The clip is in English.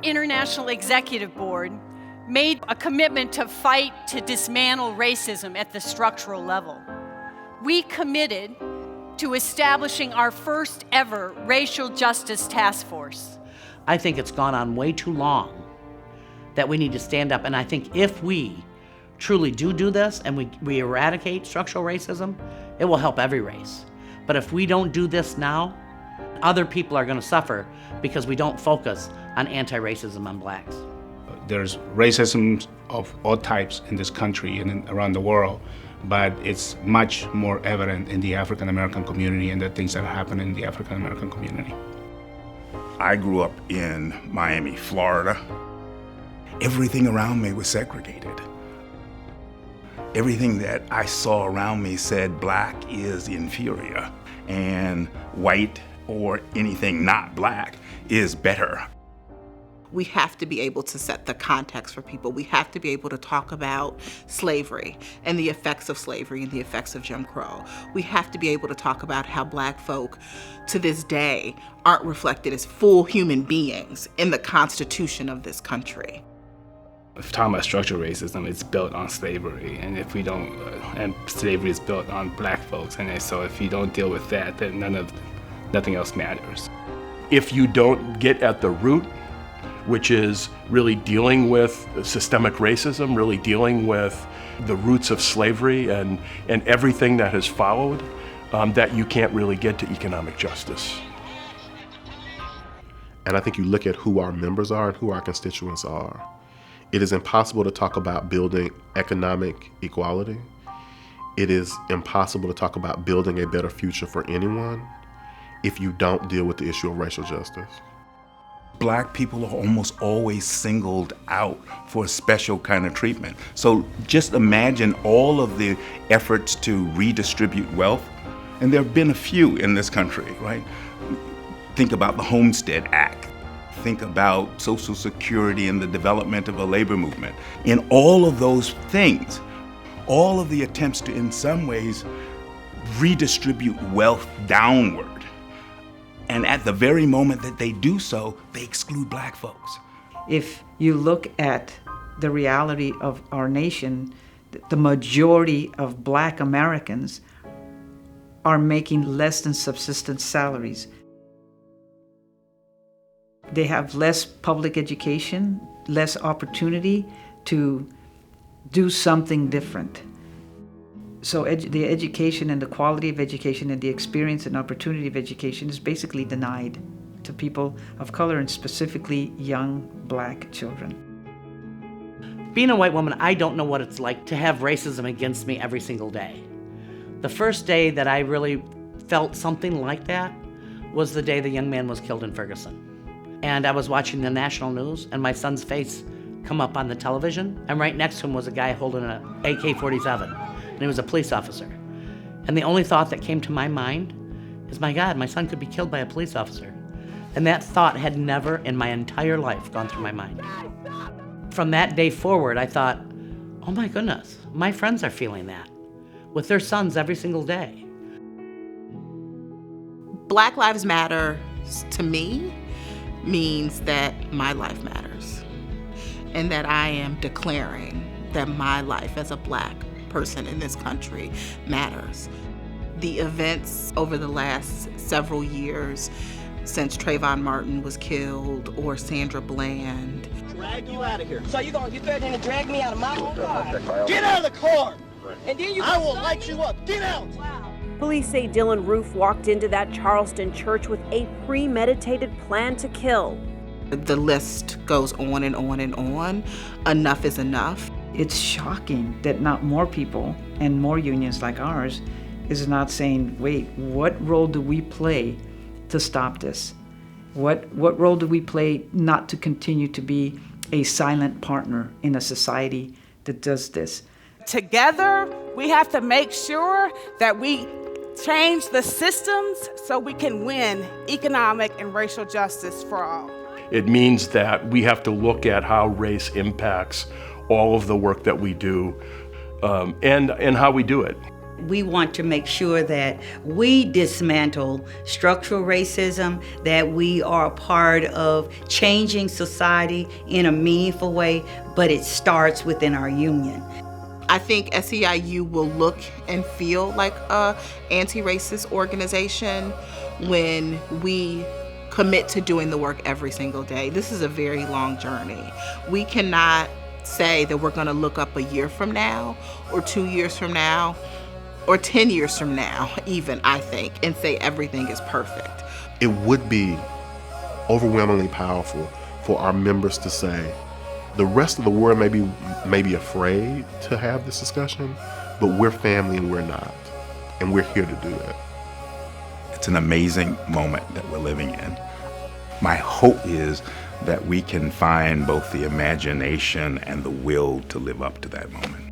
International Executive Board made a commitment to fight to dismantle racism at the structural level. We committed to establishing our first ever racial justice task force. I think it's gone on way too long that we need to stand up, and I think if we truly do this and we eradicate structural racism, it will help every race. But if we don't do this now, other people are going to suffer because we don't focus on anti-racism on blacks. There's racism of all types in this country and around the world, but it's much more evident in the African American community and the things that happen in the African American community. I grew up in Miami, Florida. Everything around me was segregated. Everything that I saw around me said black is inferior and white or anything not black is better. We have to be able to set the context for people. We have to be able to talk about slavery and the effects of slavery and the effects of Jim Crow. We have to be able to talk about how black folk to this day aren't reflected as full human beings in the Constitution of this country. If we're talking about structural racism, it's built on slavery, and if we don't, and slavery is built on black folks, and so if you don't deal with that, then nothing else matters. If you don't get at the root, which is really dealing with systemic racism, really dealing with the roots of slavery and everything that has followed, that you can't really get to economic justice. And I think you look at who our members are and who our constituents are. It is impossible to talk about building economic equality. It is impossible to talk about building a better future for anyone if you don't deal with the issue of racial justice. Black people are almost always singled out for a special kind of treatment. So just imagine all of the efforts to redistribute wealth, and there have been a few in this country, right? Think about the Homestead Act. Think about Social Security and the development of a labor movement. In all of those things, all of the attempts to, in some ways, redistribute wealth downward. And at the very moment that they do so, they exclude black folks. If you look at the reality of our nation, the majority of black Americans are making less than subsistence salaries. They have less public education, less opportunity to do something different. So the education and the quality of education and the experience and opportunity of education is basically denied to people of color and specifically young black children. Being a white woman, I don't know what it's like to have racism against me every single day. The first day that I really felt something like that was the day the young man was killed in Ferguson. And I was watching the national news and my son's face come up on the television, and right next to him was a guy holding an AK-47. And he was a police officer. And the only thought that came to my mind is, my God, my son could be killed by a police officer. And that thought had never in my entire life gone through my mind. From that day forward, I thought, oh my goodness, my friends are feeling that with their sons every single day. Black Lives Matter, to me, means that my life matters. And that I am declaring that my life as a black person in this country matters. The events over the last several years since Trayvon Martin was killed or Sandra Bland. Drag you out of here. So you're gonna get threatening to drag me out of my own car? Get out of the car! And then I will light you up. Get out! Wow. Police say Dylan Roof walked into that Charleston church with a premeditated plan to kill. The list goes on and on and on. Enough is enough. It's shocking that not more people and more unions like ours is not saying, wait, what role do we play to stop this? What role do we play not to continue to be a silent partner in a society that does this? Together, we have to make sure that we change the systems so we can win economic and racial justice for all. It means that we have to look at how race impacts all of the work that we do and how we do it. we want to make sure that we dismantle structural racism, that we are a part of changing society in a meaningful way, but it starts within our union. I think SEIU will look and feel like a anti-racist organization when we commit to doing the work every single day. This is a very long journey. We cannot say that we're going to look up a year from now or 2 years from now or 10 years from now even, I think, and say everything is perfect. It would be overwhelmingly powerful for our members to say, the rest of the world may be afraid to have this discussion, but we're family and we're not, and we're here to do it. It's an amazing moment that we're living in. My hope is that we can find both the imagination and the will to live up to that moment.